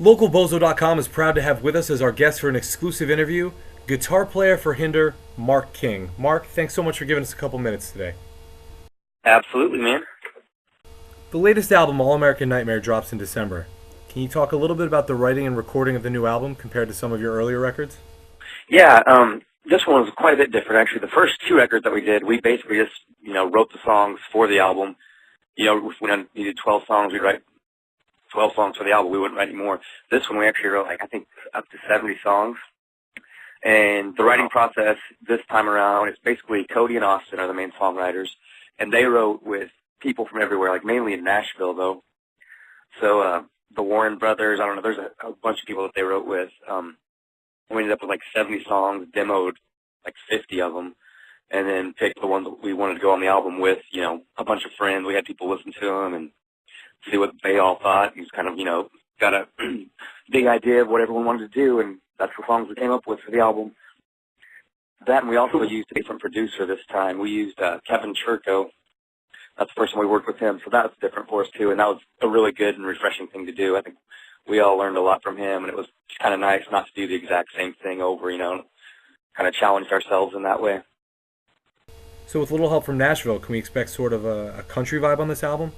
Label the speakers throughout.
Speaker 1: LocalBozo.com is proud to have with us as our guest for an exclusive interview, guitar player for Hinder, Mark King. Mark, thanks so much for giving us a couple minutes today.
Speaker 2: Absolutely, man.
Speaker 1: The latest album, All American Nightmare, drops in December. Can you talk a little bit about the writing and recording of the new album compared to some of your earlier records?
Speaker 2: Yeah, this one was quite a bit different, actually. The first two records that we did, we basically just, wrote the songs for the album. If we needed 12 songs, we'd write 12 songs for the album. We wouldn't write any more. This one, we actually wrote, I think, up to 70 songs. And the writing process this time around, it's basically Cody and Austin are the main songwriters. And they wrote with people from everywhere, like mainly in Nashville, though. So the Warren brothers, I don't know, there's a bunch of people that they wrote with. We ended up with like 70 songs, demoed like 50 of them, and then picked the ones that we wanted to go on the album with, a bunch of friends. We had people listen to them and see what they all thought. He's kind of, got a big idea of what everyone wanted to do, and that's the songs we came up with for the album. That, and we also used a different producer this time. We used Kevin Churko. That's the first time we worked with him, so that was different for us, too, and that was a really good and refreshing thing to do. I think we all learned a lot from him, and it was kind of nice not to do the exact same thing over, kind of challenged ourselves in that way.
Speaker 1: So with a little help from Nashville, can we expect sort of a country vibe on this album?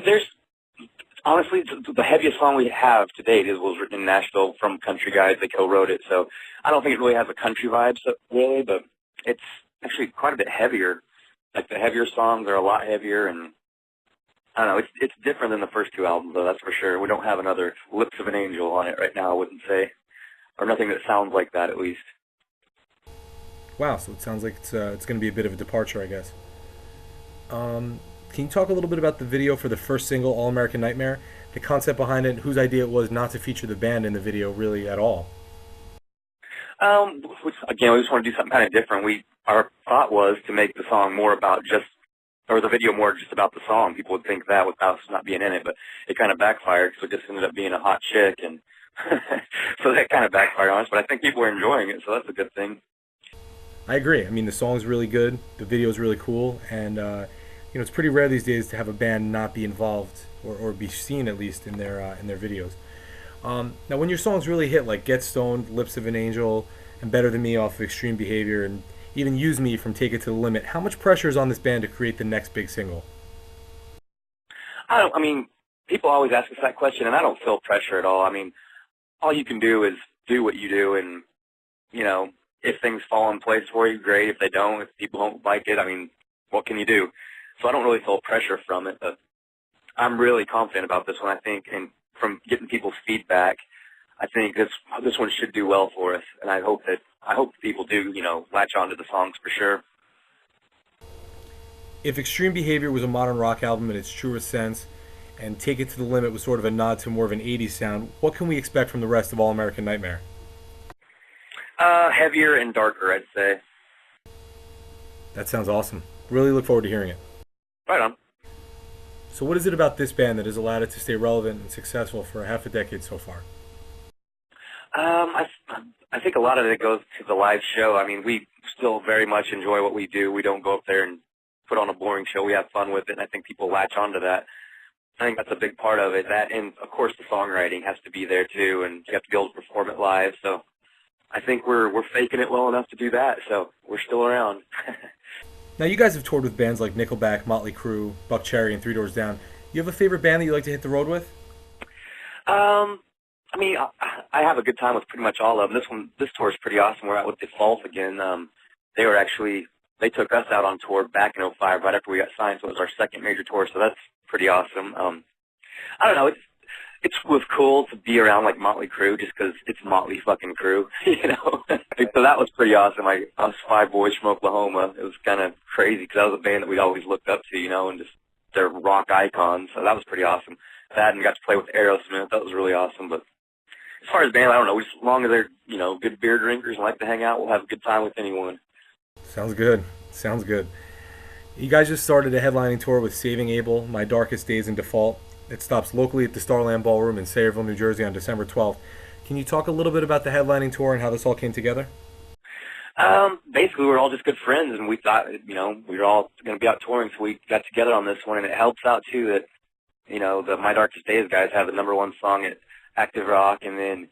Speaker 2: There's honestly the heaviest song we have to date was written in Nashville from country guys. They co-wrote it, so I don't think it really has a country vibe, really, but it's actually quite a bit heavier. Like the heavier songs are a lot heavier, and I don't know, it's different than the first two albums, though, that's for sure. We don't have another Lips of an Angel on it right now, I wouldn't say, or nothing that sounds like that at least.
Speaker 1: Wow, so it sounds like it's going to be a bit of a departure, I guess. Can you talk a little bit about the video for the first single, All American Nightmare, the concept behind it, and whose idea it was not to feature the band in the video really at all?
Speaker 2: Again, we just want to do something kind of different. Our thought was to make the song more about the video more just about the song. People would think that without us not being in it, but it kind of backfired, so it just ended up being a hot chick, and so that kind of backfired on us, but I think people are enjoying it, so that's a good thing.
Speaker 1: I agree. I mean, the song's really good, the video's really cool, and it's pretty rare these days to have a band not be involved or be seen at least in their videos. Now, when your songs really hit, like Get Stoned, Lips of an Angel, and Better Than Me off of Extreme Behavior, and even Use Me from Take It to the Limit, how much pressure is on this band to create the next big single?
Speaker 2: People always ask us that question, and I don't feel pressure at all. All you can do is do what you do, and, if things fall in place for you, great. If they don't, if people don't like it, what can you do? So I don't really feel pressure from it, but I'm really confident about this one, I think, and from getting people's feedback, I think this one should do well for us, and I hope people do, latch onto the songs for sure.
Speaker 1: If Extreme Behavior was a modern rock album in its truest sense, and Take It to the Limit was sort of a nod to more of an 80s sound, what can we expect from the rest of All American Nightmare?
Speaker 2: Heavier and darker, I'd say.
Speaker 1: That sounds awesome. Really look forward to hearing it.
Speaker 2: Right on.
Speaker 1: So what is it about this band that has allowed it to stay relevant and successful for half a decade so far?
Speaker 2: I think a lot of it goes to the live show. We still very much enjoy what we do. We don't go up there and put on a boring show. We have fun with it, and I think people latch onto that. I think that's a big part of it. That, and of course, the songwriting has to be there too, and you have to be able to perform it live. So I think we're faking it well enough to do that. So we're still around.
Speaker 1: Now, you guys have toured with bands like Nickelback, Motley Crue, Buck Cherry, and Three Doors Down. You have a favorite band that you like to hit the road with?
Speaker 2: I have a good time with pretty much all of them. This tour is pretty awesome. We're out with Default again. They took us out on tour back in '05, right after we got signed, so it was our second major tour, so that's pretty awesome. I don't know, it was cool to be around like Motley Crue just because it's Motley fucking Crue, So that was pretty awesome. Us five boys from Oklahoma, it was kind of crazy because that was a band that we'd always looked up to, and just they're rock icons, so that was pretty awesome. That and got to play with Aerosmith, that was really awesome. But as far as band, I don't know, as long as they're, good beer drinkers and like to hang out, we'll have a good time with anyone.
Speaker 1: Sounds good. Sounds good. You guys just started a headlining tour with Saving Abel, My Darkest Days, and Default. It stops locally at the Starland Ballroom in Sayreville, New Jersey on December 12th. Can you talk a little bit about the headlining tour and how this all came together?
Speaker 2: Basically, we're all just good friends, and we thought, we were all going to be out touring, so we got together on this one, and it helps out, too, that The My Darkest Days guys have the #1 song at Active Rock, and then,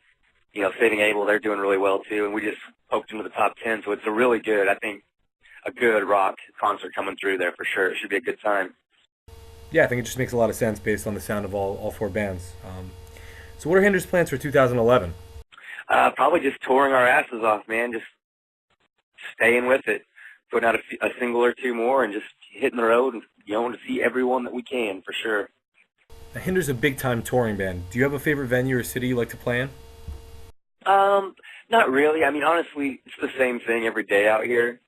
Speaker 2: Saving Abel, they're doing really well too, and we just poked into the top 10, so it's a really good, I think, a good rock concert coming through there for sure. It should be a good time.
Speaker 1: Yeah, I think it just makes a lot of sense based on the sound of all four bands. So what are Hinder's plans for 2011?
Speaker 2: Probably just touring our asses off, man, just staying with it, putting out a single or two more, and just hitting the road and going to see everyone that we can, for sure.
Speaker 1: Now, Hinder's a big-time touring band. Do you have a favorite venue or city you like to play in?
Speaker 2: Not really. I mean, honestly, it's the same thing every day out here.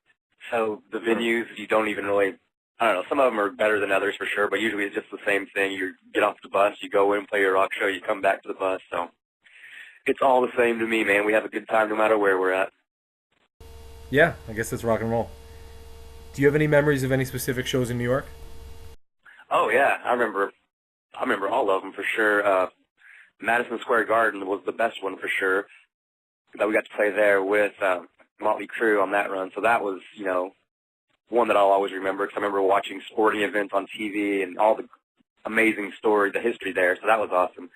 Speaker 2: So the venues, you don't even really, I don't know, some of them are better than others for sure, but usually it's just the same thing. You get off the bus, you go in, play your rock show, you come back to the bus. So it's all the same to me, man. We have a good time no matter where we're at.
Speaker 1: Yeah, I guess that's rock and roll. Do you have any memories of any specific shows in New York?
Speaker 2: Oh, yeah. I remember all of them for sure. Madison Square Garden was the best one for sure. That we got to play there with Motley Crue on that run. So that was, one that I'll always remember, because I remember watching sporting events on TV and all the amazing story, the history there. So that was awesome.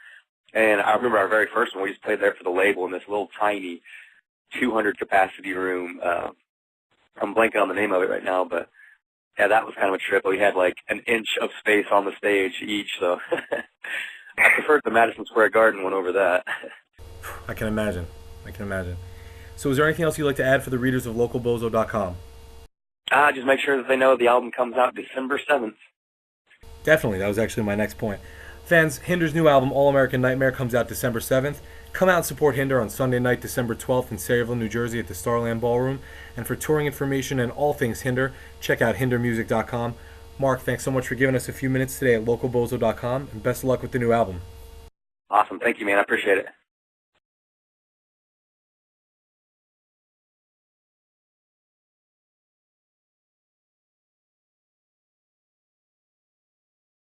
Speaker 2: And I remember our very first one, we just played there for the label in this little tiny 200 capacity room. I'm blanking on the name of it right now, but yeah, that was kind of a trip. We had like an inch of space on the stage each, so I preferred the Madison Square Garden one over that.
Speaker 1: I can imagine. So is there anything else you'd like to add for the readers of localbozo.com?
Speaker 2: Just make sure that they know the album comes out December 7th.
Speaker 1: Definitely. That was actually my next point. Fans, Hinder's new album, All American Nightmare, comes out December 7th. Come out and support Hinder on Sunday night, December 12th in Sayreville, New Jersey at the Starland Ballroom. And for touring information and all things Hinder, check out hindermusic.com. Mark, thanks so much for giving us a few minutes today at localbozo.com, and best of luck with the new album.
Speaker 2: Awesome. Thank you, man. I appreciate it.